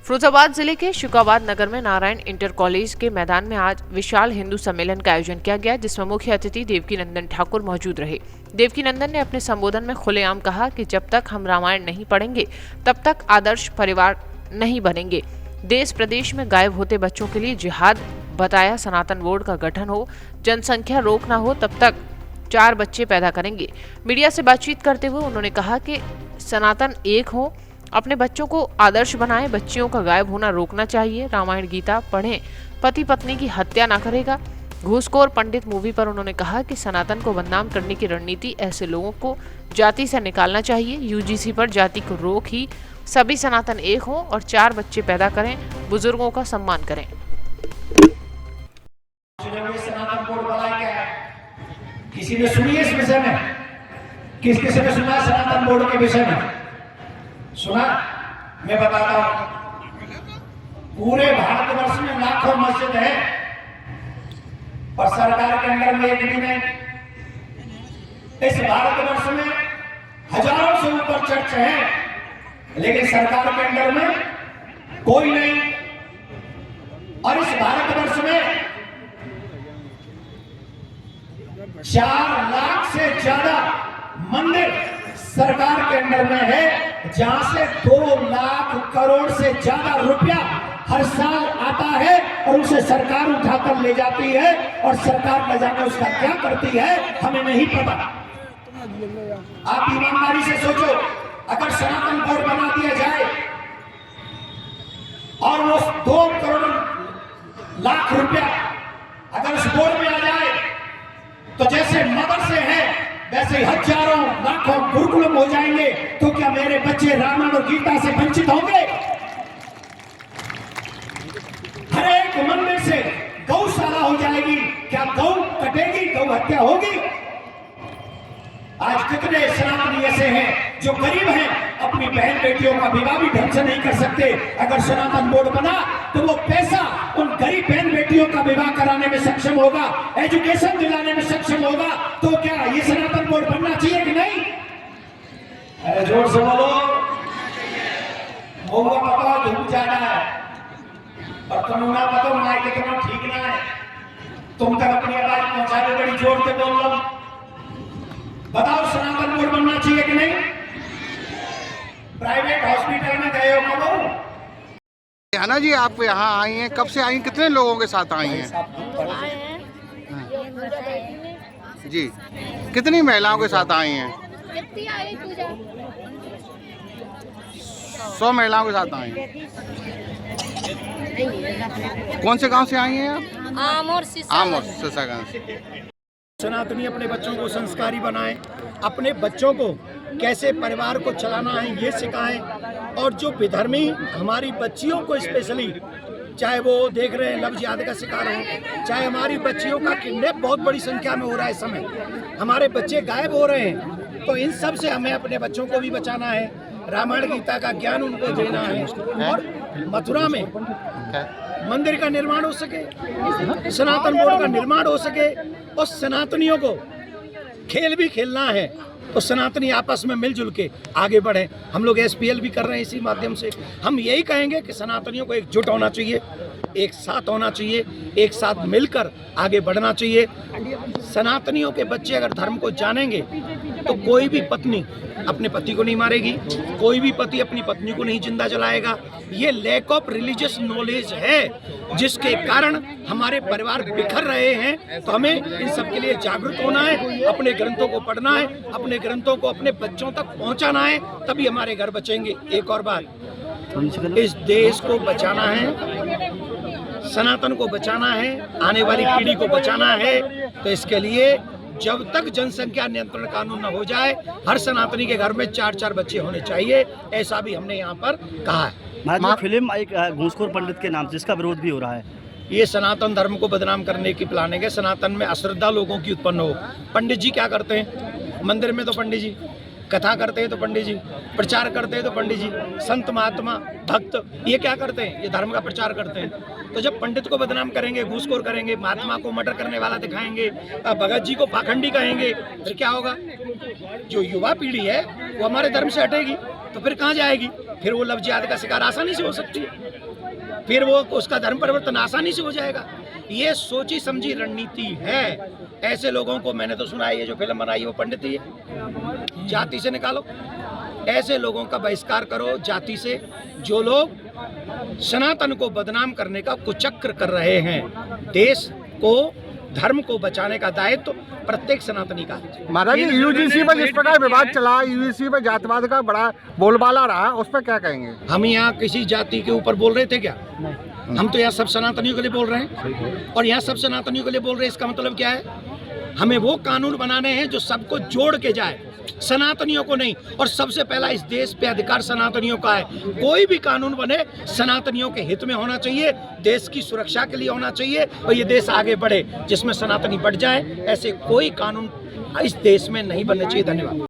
फिरोजाबाद जिले के शुकाबाद नगर में नारायण इंटर कॉलेज के मैदान में आज विशाल हिंदू सम्मेलन का आयोजन किया गया, जिसमें मुख्य अतिथि देवकीनंदन ठाकुर मौजूद रहे। देवकीनंदन ने अपने संबोधन में खुलेआम कहा कि जब तक हम रामायण नहीं पढ़ेंगे तब तक आदर्श परिवार नहीं बनेंगे। देश प्रदेश में गायब होते बच्चों के लिए जिहाद बताया। सनातन बोर्ड का गठन हो, जनसंख्या रोक ना हो तब तक 4 बच्चे पैदा करेंगे। मीडिया से बातचीत करते हुए उन्होंने कहा कि सनातन एक हो, अपने बच्चों को आदर्श बनाएं, बच्चियों का गायब होना रोकना चाहिए, रामायण गीता पढ़ें, पति पत्नी की हत्या ना करेगा। घूसखोर पंडित मूवी पर उन्होंने कहा कि सनातन को बदनाम करने की रणनीति ऐसे लोगों को जाति से निकालना चाहिए। यूजीसी पर जाति को रोक ही सभी सनातन एक हों और 4 बच्चे पैदा करें, बुजुर्गों का सम्मान करें। सनातन बोर्ड बनाया क्या है? किसी ने सुनी है इस विषय में? किस किसी ने सुना सनातन बोर्ड के विषय में? सुना? मैं बताता हूं। पूरे भारतवर्ष में लाखों मस्जिद है, पर सरकार के अंडर में एक भी नहीं। इस भारतवर्ष में हजारों से ऊपर चर्च है, लेकिन सरकार के अंडर में कोई नहीं। और इस भारतवर्ष में 4 लाख से ज्यादा मंदिर सरकार के अंडर में है, जहां से 2 लाख करोड़ से ज्यादा रुपया हर साल आता है और उसे सरकार उठाकर ले जाती है। और सरकार ले जाकर उसका क्या करती है हमें नहीं पता। आप ईमानदारी से सोचो, अगर सनातन बोर्ड बना दिया जाए और वो 2 करोड़ लाख रुपया अगर उस बोर्ड में आ जाए, तो जैसे मदरसे हैं वैसे हजारों लाखों गुरुकुलम हो जाएंगे। तो क्या मेरे बच्चे रामायण और गीता से वंचित होंगे? हर एक मंदिर से गौशाला हो जाएगी, क्या गौ कटेगी, गौ हत्या होगी? आज कितने सनातनी ऐसे हैं जो गरीब हैं, अपनी बहन बेटियों का विवाह भी ढंग से नहीं कर सकते। अगर सनातन बोर्ड बना तो वो पैसा उन गरीब बहन बेटियों का विवाह कराने में सक्षम होगा, एजुकेशन दिलाने में सक्षम होगा। तो क्या ये सनातन बोर्ड बनना चाहिए कि नहीं? अरे जोर से बोलो। महुआ पता धूप ज्यादा है और कानूना पता मार के कितना ठीक ना है। तुम तक अपनी आवाज पहुंचा दे, बड़ी जोर से बोल लो। बताओ सनातन बोर्ड बनना चाहिए कि नहीं? प्राइवेट हॉस्पिटल में गए हो कब? ना जी, आप यहाँ आई हैं, कब से आई हैं, कितने लोगों के साथ आई हैं? जी, कितनी महिलाओं के साथ आई हैं? 100 महिलाओं के साथ आई हैं। कौन से गांव से आई हैं आप? आमोर सिसागंज से। सनातनी अपने बच्चों को संस्कारी बनाएं, अपने बच्चों को कैसे परिवार को चलाना है ये सिखाएं। और जो विधर्मी हमारी बच्चियों को स्पेशली, चाहे वो देख रहे हैं लव जिहाद का शिकार हो, चाहे हमारी बच्चियों का किडनैप बहुत बड़ी संख्या में हो रहा है इस समय, हमारे बच्चे गायब हो रहे हैं। तो इन सब से हमें अपने बच्चों को भी बचाना है, रामायण गीता का ज्ञान उनको देना है और मथुरा में मंदिर का निर्माण हो सके, सनातन बोर्ड का निर्माण हो सके और सनातनियों को खेल भी खेलना है। तो सनातनी आपस में मिलजुल के आगे बढ़े। हम लोग SPL भी कर रहे हैं इसी माध्यम से। हम यही कहेंगे कि सनातनियों को एकजुट होना चाहिए, एक साथ होना चाहिए, एक साथ मिलकर आगे बढ़ना चाहिए। सनातनियों के बच्चे अगर धर्म को जानेंगे तो कोई भी पत्नी अपने पति को नहीं मारेगी, कोई भी पति अपनी पत्नी को नहीं जिंदा जलाएगा। ये लैक ऑफ रिलीजियस नॉलेज है जिसके कारण हमारे परिवार बिखर रहे हैं। तो हमें इन सब के लिए जागरूक होना है, अपने ग्रंथों को पढ़ना है, अपने ग्रंथों को अपने बच्चों तक पहुंचाना है, तभी हमारे घर बचेंगे। एक और बात, इस देश को बचाना है, सनातन को बचाना है, आने वाली पीढ़ी को बचाना है। तो इसके लिए जब तक जनसंख्या नियंत्रण कानून न हो जाए, हर सनातनी के घर में 4-4 बच्चे होने चाहिए, ऐसा भी हमने यहाँ पर कहा है। फिल्म एक घूसखोर पंडित के नाम जिसका विरोध भी हो रहा है, ये सनातन धर्म को बदनाम करने की प्लानिंग है। सनातन में अश्रद्धा लोगों की उत्पन्न हो। पंडित जी क्या करते हैं? मंदिर में तो पंडित जी कथा करते हैं, तो पंडित जी प्रचार करते हैं, तो पंडित जी संत महात्मा भक्त ये क्या करते हैं? ये धर्म का प्रचार करते हैं। तो जब पंडित को बदनाम करेंगे, घूसखोर करेंगे, महात्मा को मर्डर करने वाला दिखाएंगे, भगत जी को पाखंडी कहेंगे, फिर क्या होगा? जो युवा पीढ़ी है वो हमारे धर्म से हटेगी तो फिर कहाँ जाएगी? फिर वो लव जिहाद का शिकार आसानी से हो सकती है, फिर वो उसका धर्म परिवर्तन आसानी से हो जाएगा। ये सोची समझी रणनीति है। ऐसे लोगों को मैंने तो सुना है, ये जो फिल्म बनाई है वो पंडित ही है, जाति से निकालो। ऐसे लोगों का बहिष्कार करो जाति से, जो लोग सनातन को बदनाम करने का कुचक्र कर रहे हैं। देश को, धर्म को बचाने का दायित्व प्रत्येक सनातनी का है। महाराज जी, यूजीसी पर जिस प्रकार विवाद चला, यूजीसी पर जातिवाद का बड़ा बोलबाला रहा, उस पर क्या कहेंगे? हम यहाँ किसी जाति के ऊपर बोल रहे थे क्या? हम तो यहाँ सब सनातनियों के लिए बोल रहे हैं, और यहाँ सब सनातनियों के लिए बोल रहे हैं। इसका मतलब क्या है? हमें वो कानून बनाने हैं जो सबको जोड़ के जाए, सनातनियों को नहीं। और सबसे पहला इस देश पे अधिकार सनातनियों का है। कोई भी कानून बने सनातनियों के हित में होना चाहिए, देश की सुरक्षा के लिए होना चाहिए, और ये देश आगे बढ़े जिसमें सनातनी बढ़ जाए। ऐसे कोई कानून इस देश में नहीं बनने चाहिए। धन्यवाद।